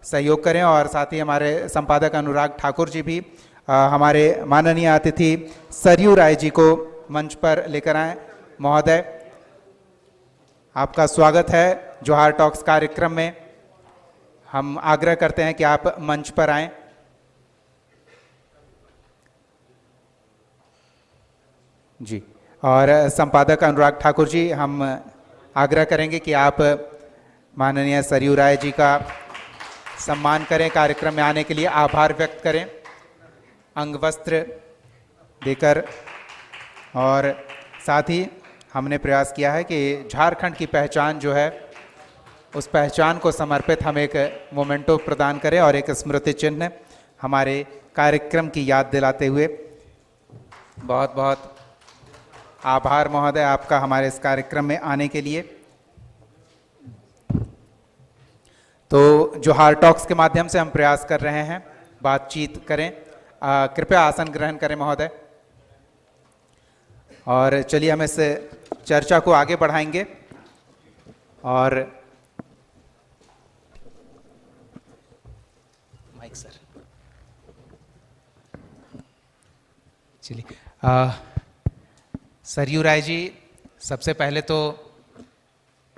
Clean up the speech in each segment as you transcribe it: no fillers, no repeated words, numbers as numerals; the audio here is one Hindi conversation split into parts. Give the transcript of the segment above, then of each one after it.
सहयोग करें। और साथ ही हमारे संपादक अनुराग ठाकुर जी भी हमारे माननीय अतिथि सरयू राय जी को मंच पर लेकर आए। महोदय, आपका स्वागत है जोहार टॉक्स कार्यक्रम में। हम आग्रह करते हैं कि आप मंच पर आएं। जी, और संपादक अनुराग ठाकुर जी, हम आग्रह करेंगे कि आप माननीय सरयू राय जी का सम्मान करें, कार्यक्रम में आने के लिए आभार व्यक्त करें अंगवस्त्र देकर। और साथ ही हमने प्रयास किया है कि झारखंड की पहचान जो है, उस पहचान को समर्पित हम एक मोमेंटो प्रदान करें और एक स्मृति चिन्ह हमारे कार्यक्रम की याद दिलाते हुए। बहुत बहुत आभार महोदय आपका हमारे इस कार्यक्रम में आने के लिए। तो जोहार टॉक्स के माध्यम से हम प्रयास कर रहे हैं बातचीत करें। कृपया आसन ग्रहण करें महोदय। और चलिए हम इस चर्चा को आगे बढ़ाएंगे। और माइक सर, चलिए। सरयू राय जी, सबसे पहले तो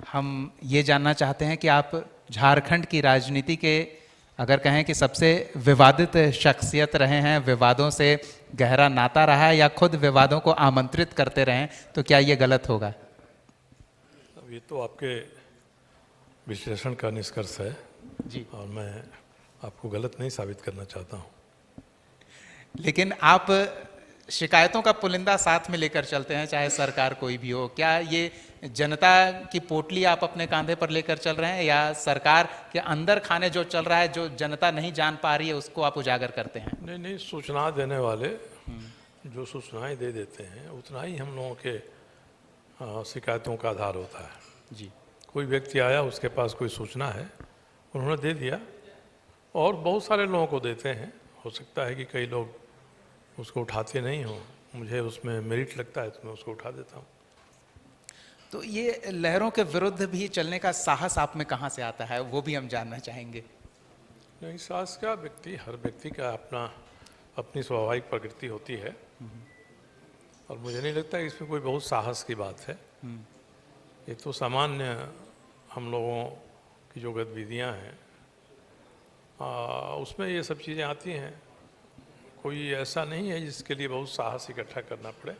हम ये जानना चाहते हैं कि आप झारखंड की राजनीति के, अगर कहें कि सबसे विवादित शख्सियत रहे हैं, विवादों से गहरा नाता रहा है, या खुद विवादों को आमंत्रित करते रहे हैं, तो क्या ये गलत होगा? अब ये तो आपके विश्लेषण का निष्कर्ष है जी, और मैं आपको गलत नहीं साबित करना चाहता हूँ। लेकिन आप शिकायतों का पुलिंदा साथ में लेकर चलते हैं, चाहे सरकार कोई भी हो। क्या ये जनता की पोटली आप अपने कांधे पर लेकर चल रहे हैं, या सरकार के अंदर खाने जो चल रहा है, जो जनता नहीं जान पा रही है, उसको आप उजागर करते हैं? नहीं नहीं, सूचना देने वाले जो सूचनाएं दे देते हैं उतना ही हम लोगों के शिकायतों का आधार होता है। जी, कोई व्यक्ति आया, उसके पास कोई सूचना है, उन्होंने दे दिया, और बहुत सारे लोगों को देते हैं। हो सकता है कि कई लोग उसको उठाते नहीं हो, मुझे उसमें मेरिट लगता है तो मैं उसको उठा देता हूँ। तो ये लहरों के विरुद्ध भी चलने का साहस आप में कहाँ से आता है, वो भी हम जानना चाहेंगे। नहीं, साहस का हर व्यक्ति का अपनी स्वाभाविक प्रकृति होती है, और मुझे नहीं लगता कि इसमें कोई बहुत साहस की बात है। ये तो सामान्य हम लोगों की जो गतिविधियाँ हैं उसमें ये सब चीज़ें आती हैं। कोई ऐसा नहीं है जिसके लिए बहुत साहस इकट्ठा करना पड़े।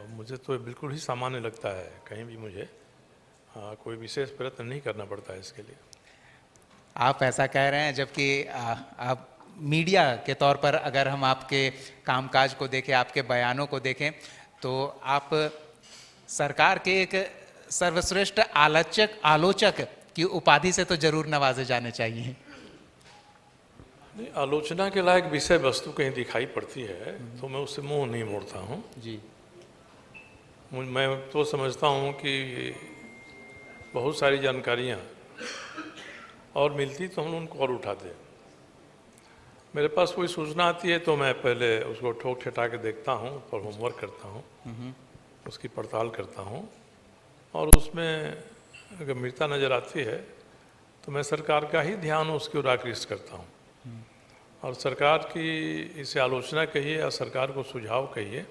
मुझे तो बिल्कुल ही सामान्य लगता है, कहीं भी मुझे कोई विशेष प्रयत्न नहीं करना पड़ता है इसके लिए। आप ऐसा कह रहे हैं, जबकि आप मीडिया के तौर पर अगर हम आपके कामकाज को देखें, आपके बयानों को देखें, तो आप सरकार के एक सर्वश्रेष्ठ आलोचक की उपाधि से तो जरूर नवाजे जाने चाहिए। नहीं, आलोचना के लायक विषय वस्तु कहीं दिखाई पड़ती है तो मैं उससे मुंह नहीं मोड़ता हूँ। जी, मैं तो समझता हूँ कि बहुत सारी जानकारियाँ और मिलती तो हम उनको और उठाते। मेरे पास कोई सूचना आती है तो मैं पहले उसको ठोक ठेठा के देखता हूँ, उस पर होमवर्क करता हूँ, उसकी पड़ताल करता हूँ, और उसमें गंभीरता नज़र आती है तो मैं सरकार का ही ध्यान उसकी ओर आकृष्ट करता हूँ। और सरकार की इसे आलोचना कहिए या सरकार को सुझाव कहिए,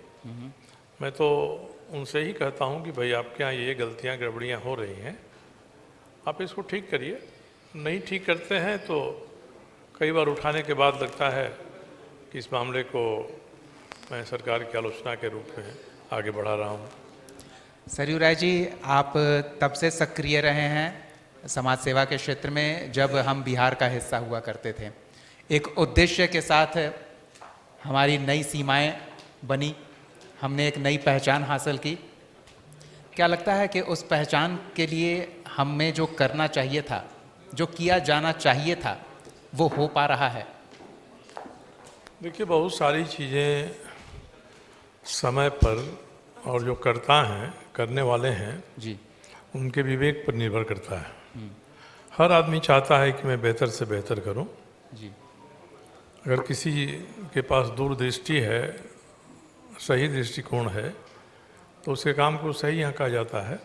मैं तो उनसे ही कहता हूँ कि भाई आपके यहाँ ये गलतियाँ गड़बड़ियाँ हो रही हैं, आप इसको ठीक करिए। नहीं ठीक करते हैं तो कई बार उठाने के बाद लगता है कि इस मामले को मैं सरकार की आलोचना के रूप में आगे बढ़ा रहा हूँ। सरयू राय जी, आप तब से सक्रिय रहे हैं समाज सेवा के क्षेत्र में जब हम बिहार का हिस्सा हुआ करते थे। एक उद्देश्य के साथ हमारी नई सीमाएं बनी, हमने एक नई पहचान हासिल की। क्या लगता है कि उस पहचान के लिए हमें जो करना चाहिए था, जो किया जाना चाहिए था, वो हो पा रहा है? देखिए, बहुत सारी चीज़ें समय पर और जो करने वाले हैं जी, उनके विवेक पर निर्भर करता है। हर आदमी चाहता है कि मैं बेहतर से बेहतर करूं। जी, अगर किसी के पास दूरदृष्टि है, सही दृष्टिकोण है, तो उसके काम को सही आंका जाता है।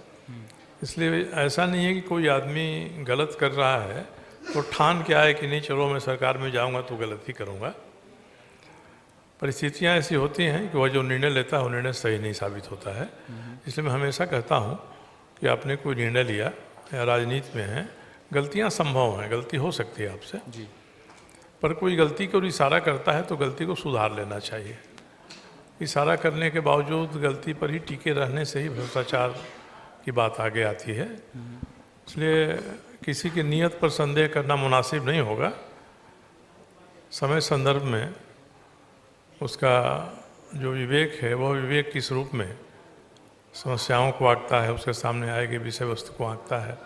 इसलिए ऐसा नहीं है कि कोई आदमी गलत कर रहा है तो ठान के आए कि नहीं चलो मैं सरकार में जाऊंगा तो गलती करूंगा। परिस्थितियां ऐसी होती हैं कि वह जो निर्णय लेता है वो निर्णय सही नहीं साबित होता है। इसलिए मैं हमेशा कहता हूं कि आपने कोई निर्णय लिया या राजनीति में है, गलतियां संभव हैं, गलती हो सकती है आपसे जी। पर कोई गलती को इशारा करता है तो गलती को सुधार लेना चाहिए। इशारा करने के बावजूद गलती पर ही टिके रहने से ही भ्रष्टाचार की बात आगे आती है। इसलिए किसी की नीयत पर संदेह करना मुनासिब नहीं होगा। समय संदर्भ में उसका जो विवेक है वह विवेक किस रूप में समस्याओं को आंकता है, उसके सामने आए गए विषय वस्तु को आंकता है,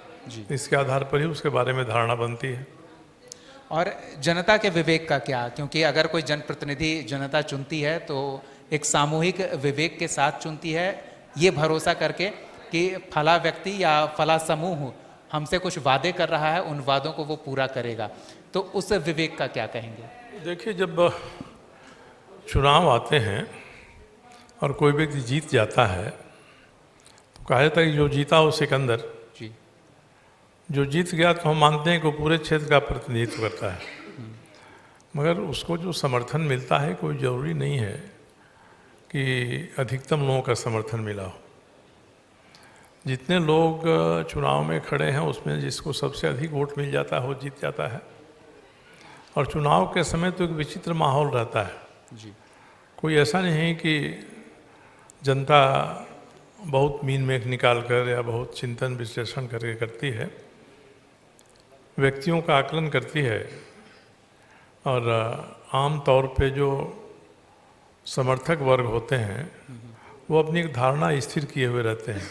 इसके आधार पर ही उसके बारे में धारणा बनती है। और जनता के विवेक का क्या? क्योंकि अगर कोई जनप्रतिनिधि जनता चुनती है तो एक सामूहिक विवेक के साथ चुनती है, ये भरोसा करके कि फला व्यक्ति या फला समूह हमसे कुछ वादे कर रहा है, उन वादों को वो पूरा करेगा। तो उस विवेक का क्या कहेंगे? देखिए, जब चुनाव आते हैं और कोई व्यक्ति जीत जाता है तो कहा जाता है कि जो जीता वो सिकंदर। जी। जो जीत गया तो हम मानते हैं कि वो पूरे क्षेत्र का प्रतिनिधित्व करता है, मगर उसको जो समर्थन मिलता है कोई ज़रूरी नहीं है कि अधिकतम लोगों का समर्थन मिला हो। जितने लोग चुनाव में खड़े हैं उसमें जिसको सबसे अधिक वोट मिल जाता है वो जीत जाता है। और चुनाव के समय तो एक विचित्र माहौल रहता है। जी। कोई ऐसा नहीं है कि जनता बहुत मीन मेख निकाल कर या बहुत चिंतन विश्लेषण करके करती है, व्यक्तियों का आकलन करती है। और आम तौर पे जो समर्थक वर्ग होते हैं वो अपनी एक धारणा स्थिर किए हुए रहते हैं।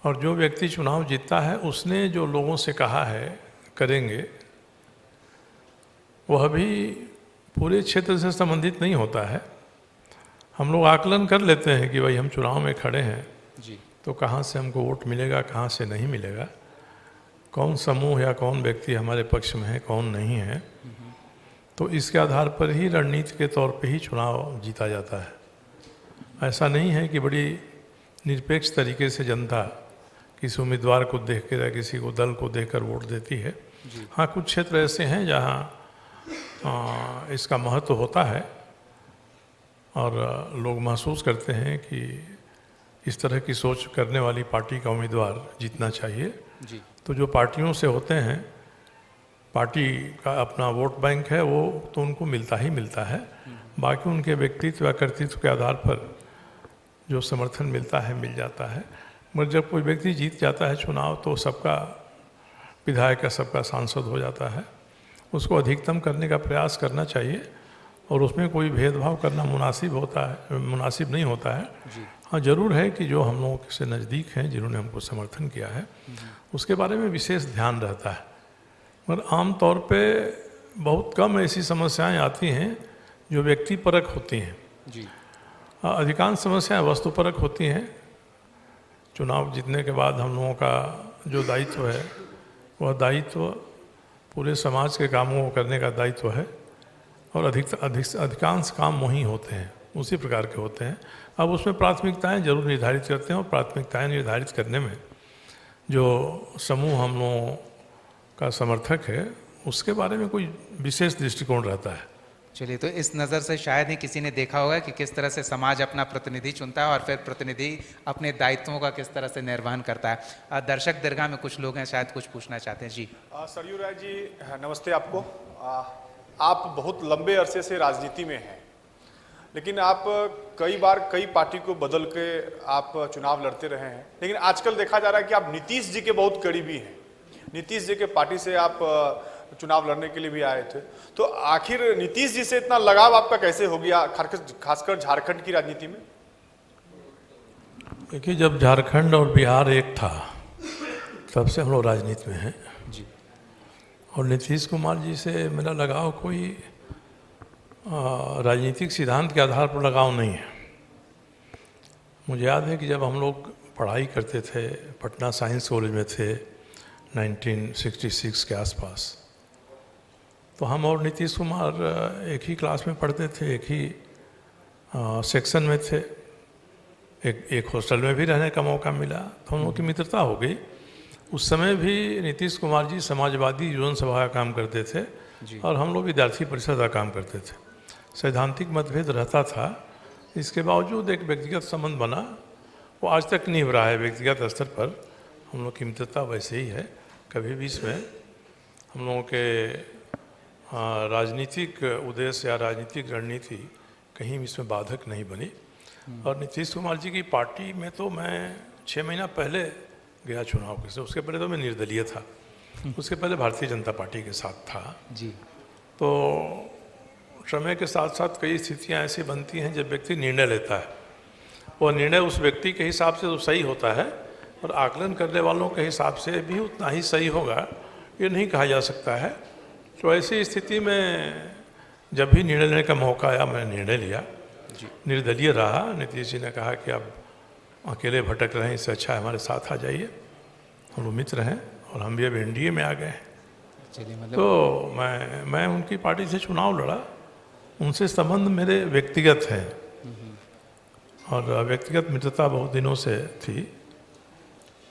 और जो व्यक्ति चुनाव जीतता है उसने जो लोगों से कहा है करेंगे, वह भी पूरे क्षेत्र से संबंधित नहीं होता है। हम लोग आकलन कर लेते हैं कि भाई हम चुनाव में खड़े हैं जी। तो कहाँ से हमको वोट मिलेगा, कहाँ से नहीं मिलेगा, कौन समूह या कौन व्यक्ति हमारे पक्ष में है, कौन नहीं है। तो इसके आधार पर ही रणनीति के तौर पे ही चुनाव जीता जाता है। ऐसा नहीं है कि बड़ी निरपेक्ष तरीके से जनता किसी उम्मीदवार को देख कर या किसी को दल को देखकर वोट देती है। हाँ, कुछ क्षेत्र ऐसे हैं जहाँ इसका महत्व होता है और लोग महसूस करते हैं कि इस तरह की सोच करने वाली पार्टी का उम्मीदवार जीतना चाहिए। जी। तो जो पार्टियों से होते हैं, पार्टी का अपना वोट बैंक है, वो तो उनको मिलता ही मिलता है। बाकी उनके व्यक्तित्व या कर्तृत्व के आधार पर जो समर्थन मिलता है मिल जाता है। मगर जब कोई व्यक्ति जीत जाता है चुनाव तो सबका विधायक का सबका सांसद हो जाता है। उसको अधिकतम करने का प्रयास करना चाहिए और उसमें कोई भेदभाव करना मुनासिब नहीं होता है। हाँ, ज़रूर है कि जो हम लोगों से नज़दीक हैं, जिन्होंने हमको समर्थन किया है, उसके बारे में विशेष ध्यान रहता है। मगर आम तौर पे बहुत कम ऐसी समस्याएं आती हैं जो व्यक्तिपरक होती हैं। जी। अधिकांश समस्याएं वस्तुपरक होती हैं। चुनाव जीतने के बाद हम लोगों का जो दायित्व है वह दायित्व पूरे समाज के कामों को करने का दायित्व है और अधिकांश काम वही होते हैं, उसी प्रकार के होते हैं। अब उसमें प्राथमिकताएं जरूर निर्धारित करते हैं और प्राथमिकताएं निर्धारित करने में जो समूह हम लोगों का समर्थक है उसके बारे में कोई विशेष दृष्टिकोण रहता है। चलिए, तो इस नज़र से शायद ही किसी ने देखा होगा कि किस तरह से समाज अपना प्रतिनिधि चुनता है और फिर प्रतिनिधि अपने दायित्वों का किस तरह से निर्वहन करता है। दर्शक दीर्घा में कुछ लोग हैं, शायद कुछ पूछना चाहते हैं। जी। सरयू राय जी, नमस्ते आपको। आप बहुत लंबे अरसे से राजनीति में हैं, लेकिन आप कई बार कई पार्टी को बदल के आप चुनाव लड़ते रहे हैं। लेकिन आजकल देखा जा रहा है कि आप नीतीश जी के बहुत करीबी हैं। नीतीश जी के पार्टी से आप चुनाव लड़ने के लिए भी आए थे। तो आखिर नीतीश जी से इतना लगाव आपका कैसे हो गया, खासकर झारखंड की राजनीति में? देखिए, जब झारखंड और बिहार एक था तब से हम लोग राजनीति में हैं जी। और नीतीश कुमार जी से मेरा लगाव कोई राजनीतिक सिद्धांत के आधार पर लगाव नहीं है। मुझे याद है कि जब हम लोग पढ़ाई करते थे, पटना साइंस कॉलेज में थे 1966 के आसपास, तो हम और नीतीश कुमार एक ही क्लास में पढ़ते थे, एक ही सेक्शन में थे, एक हॉस्टल में भी रहने का मौका मिला, तो हम लोग की मित्रता हो गई। उस समय भी नीतीश कुमार जी समाजवादी युवन सभा का काम करते थे और हम लोग विद्यार्थी परिषद का काम करते थे। सैद्धांतिक मतभेद रहता था, इसके बावजूद एक व्यक्तिगत संबंध बना, वो आज तक नहीं हो रहा है। व्यक्तिगत स्तर पर हम लोग की मित्रता वैसे ही है, कभी भी इसमें हम लोगों के राजनीतिक उद्देश्य या राजनीतिक रणनीति कहीं भी इसमें बाधक नहीं बनी। और नीतीश कुमार जी की पार्टी में तो मैं 6 महीना पहले गया चुनाव के से, उसके पहले तो मैं निर्दलीय था, उसके पहले भारतीय जनता पार्टी के साथ था जी। तो समय के साथ साथ कई स्थितियां ऐसी बनती हैं जब व्यक्ति निर्णय लेता है, वो निर्णय उस व्यक्ति के हिसाब से तो सही होता है और आकलन करने वालों के हिसाब से भी उतना ही सही होगा ये नहीं कहा जा सकता है। तो ऐसी स्थिति में जब भी निर्णय लेने का मौका आया मैंने निर्णय लिया, निर्दलीय रहा। नीतीश जी ने कहा कि आप अकेले भटक रहे हैं, इससे अच्छा है हमारे साथ आ जाइए, हम लोग मित्र हैं और हम भी अब एनडीए में आ गए हैं। चलिए मतलब तो मैं उनकी पार्टी से चुनाव लड़ा, उनसे संबंध मेरे व्यक्तिगत हैं और व्यक्तिगत मित्रता बहुत दिनों से थी,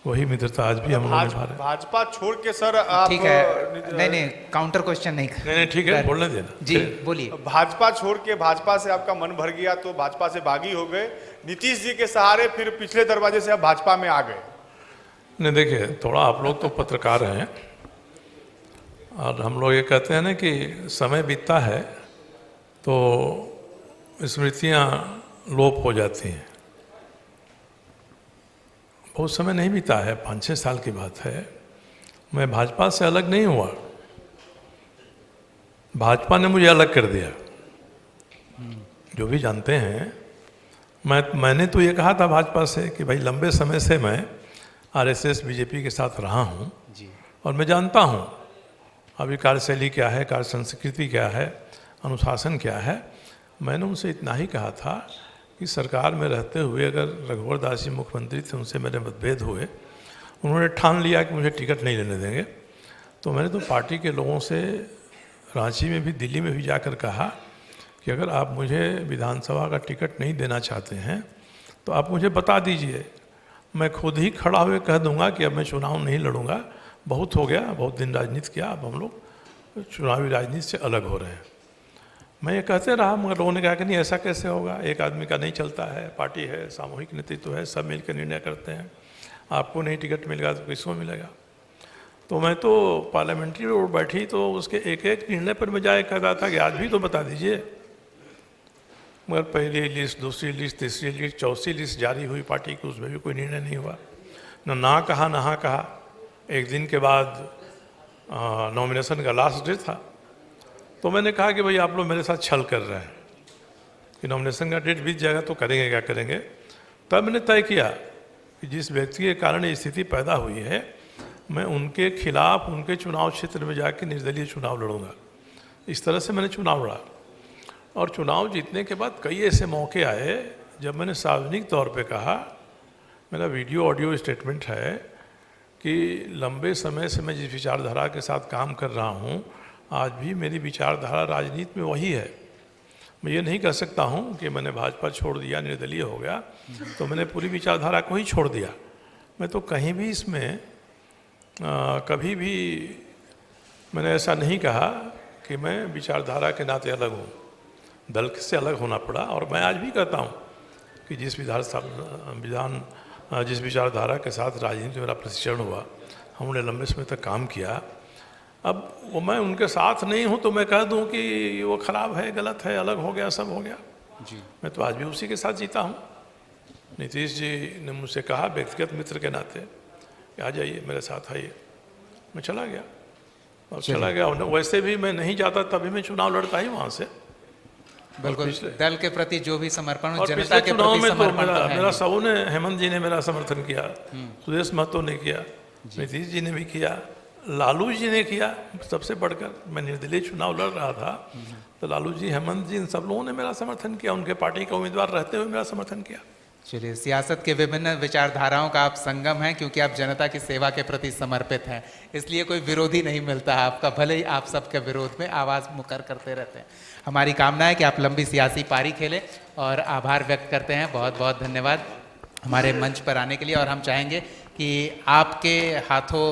वही मित्रता आज भी हम लोग निभा रहे हैं। भाजपा छोड़ के सर आप ठीक है, नहीं काउंटर क्वेश्चन नहीं नहीं ठीक है, बोलने देना जी, बोलिए। भाजपा छोड़ के भाजपा से आपका मन भर गया तो भाजपा से बागी हो गए, नीतीश जी के सहारे फिर पिछले दरवाजे से आप भाजपा में आ गए। नहीं देखिए, थोड़ा आप लोग तो पत्रकार हैं और हम लोग ये कहते हैं ना कि समय बीतता है तो स्मृतियाँ लोप हो जाती हैं। बहुत समय नहीं बीता है, 5-6 साल की बात है। मैं भाजपा से अलग नहीं हुआ, भाजपा ने मुझे अलग कर दिया। जो भी जानते हैं, मैंने तो ये कहा था भाजपा से कि भाई लंबे समय से मैं आरएसएस बीजेपी के साथ रहा हूँ और मैं जानता हूँ अभी कार्यशैली क्या है, कार्य संस्कृति क्या है, अनुशासन क्या है। मैंने उनसे इतना ही कहा था कि सरकार में रहते हुए अगर रघुवर दास जी मुख्यमंत्री थे, उनसे मेरे मतभेद हुए, उन्होंने ठान लिया कि मुझे टिकट नहीं लेने देंगे, तो मैंने तो पार्टी के लोगों से रांची में भी दिल्ली में भी जाकर कहा कि अगर आप मुझे विधानसभा का टिकट नहीं देना चाहते हैं तो आप मुझे बता दीजिए, मैं खुद ही खड़ा हुए कह दूंगा कि अब मैं चुनाव नहीं लड़ूंगा, बहुत हो गया, बहुत दिन राजनीति किया, अब हम लोग चुनावी राजनीति से अलग हो रहे हैं। मैं ये कहते रहा, मगर लोगों ने कहा कि नहीं ऐसा कैसे होगा, एक आदमी का नहीं चलता है, पार्टी है, सामूहिक नेतृत्व है, सब मिलकर निर्णय करते हैं, आपको नहीं टिकट मिलेगा तो किसको मिलेगा। तो मैं तो पार्लियामेंट्री रोड बैठी तो उसके एक एक निर्णय पर मैं जाए कहता था कि आज भी तो बता दीजिए, मगर पहली लिस्ट, दूसरी लिस्ट, तीसरी लिस्ट, चौथी लिस्ट जारी हुई पार्टी की, उसमें भी कोई निर्णय नहीं हुआ, ना कहा ना कहा। एक दिन के बाद नॉमिनेशन का लास्ट डे था, तो मैंने कहा कि भाई आप लोग मेरे साथ छल कर रहे हैं कि नॉमिनेशन का डेट बीत जाएगा तो करेंगे क्या करेंगे। तब मैंने तय किया कि जिस व्यक्ति के कारण ये स्थिति पैदा हुई है, मैं उनके खिलाफ उनके चुनाव क्षेत्र में जाकर निर्दलीय चुनाव लड़ूंगा। इस तरह से मैंने चुनाव लड़ा और चुनाव जीतने के बाद कई ऐसे मौके आए जब मैंने सार्वजनिक तौर पे कहा, मेरा वीडियो ऑडियो स्टेटमेंट है कि लंबे समय से मैं जिस विचारधारा के साथ काम कर रहा हूँ, आज भी मेरी विचारधारा राजनीति में वही है। मैं ये नहीं कह सकता हूँ कि मैंने भाजपा छोड़ दिया, निर्दलीय हो गया, तो मैंने पूरी विचारधारा को ही छोड़ दिया। मैं तो कहीं भी इसमें कभी भी मैंने ऐसा नहीं कहा कि मैं विचारधारा के नाते अलग हूँ। दल से अलग होना पड़ा और मैं आज भी कहता हूँ कि जिस विचारधारा के साथ राजनीति में मेरा प्रशिक्षण हुआ, हमने लंबे समय तक काम किया, अब वो मैं उनके साथ नहीं हूँ तो मैं कह दूँ कि वो खराब है, गलत है, अलग हो गया, सब हो गया जी। मैं तो आज भी उसी के साथ जीता हूँ। नीतीश जी ने मुझसे कहा व्यक्तिगत मित्र के नाते कि आ जाइए मेरे साथ आइए, मैं चला गया और चला गया। वैसे भी मैं नहीं जाता तभी मैं चुनाव लड़ता ही वहाँ से। बिल्कुल, दल के प्रति जो भी समर्पण, और जनता के चुनाव प्रति में तो समर्पण मेरा सबों ने, हेमंत जी ने मेरा समर्थन किया, सुदेश महतो ने किया, नीतीश जी ने भी किया, लालू जी ने किया। सबसे बढ़कर मैं निर्दलीय चुनाव लड़ रहा था तो लालू जी, हेमंत जी, इन सब लोगों ने मेरा समर्थन किया, उनके पार्टी का उम्मीदवार रहते हुए मेरा समर्थन किया। चलिए, सियासत के विभिन्न विचारधाराओं का आप संगम हैं, क्योंकि आप जनता की सेवा के प्रति समर्पित हैं, इसलिए कोई विरोधी नहीं मिलता है आपका, भले ही आप सबके विरोध में आवाज़ मुकर करते रहते हैं। हमारी कामना है कि आप लंबी सियासी पारी खेलें और आभार व्यक्त करते हैं। बहुत बहुत धन्यवाद हमारे मंच पर आने के लिए। और हम चाहेंगे कि आपके हाथों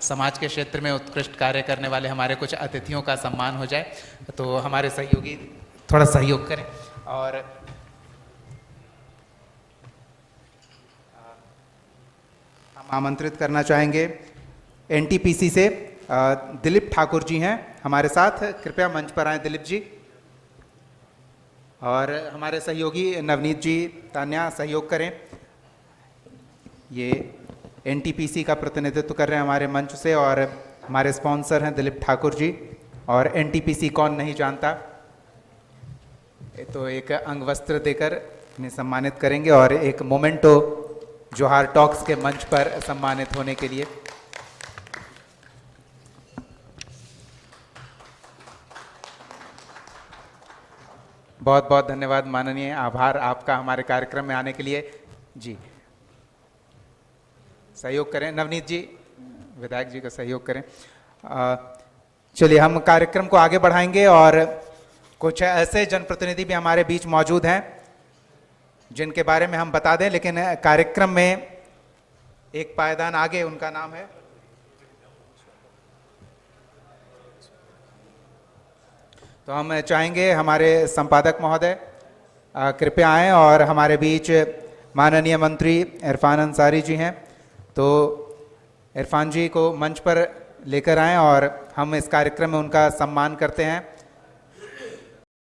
समाज के क्षेत्र में उत्कृष्ट कार्य करने वाले हमारे कुछ अतिथियों का सम्मान हो जाए, तो हमारे सहयोगी थोड़ा सहयोग करें। और हम आमंत्रित करना चाहेंगे एनटीपीसी से दिलीप ठाकुर जी हैं हमारे साथ, कृपया मंच पर आएं दिलीप जी। और हमारे सहयोगी नवनीत जी, तान्या सहयोग करें। ये एनटीपीसी का प्रतिनिधित्व कर रहे हैं हमारे मंच से और हमारे स्पॉन्सर हैं दिलीप ठाकुर जी। और एनटीपीसी कौन नहीं जानता, तो एक अंगवस्त्र देकर इन्हें सम्मानित करेंगे और एक मोमेंटो जोहार टॉक्स के मंच पर सम्मानित होने के लिए। बहुत बहुत धन्यवाद माननीय, आभार आपका हमारे कार्यक्रम में आने के लिए। जी सहयोग करें नवनीत जी, विधायक जी का सहयोग करें। चलिए हम कार्यक्रम को आगे बढ़ाएंगे और कुछ ऐसे जनप्रतिनिधि भी हमारे बीच मौजूद हैं जिनके बारे में हम बता दें, लेकिन कार्यक्रम में एक पायदान आगे, उनका नाम है तो हम चाहेंगे हमारे संपादक महोदय कृपया आएं और हमारे बीच माननीय मंत्री इरफान अंसारी जी हैं, तो इरफान जी को मंच पर लेकर आएं और हम इस कार्यक्रम में उनका सम्मान करते हैं।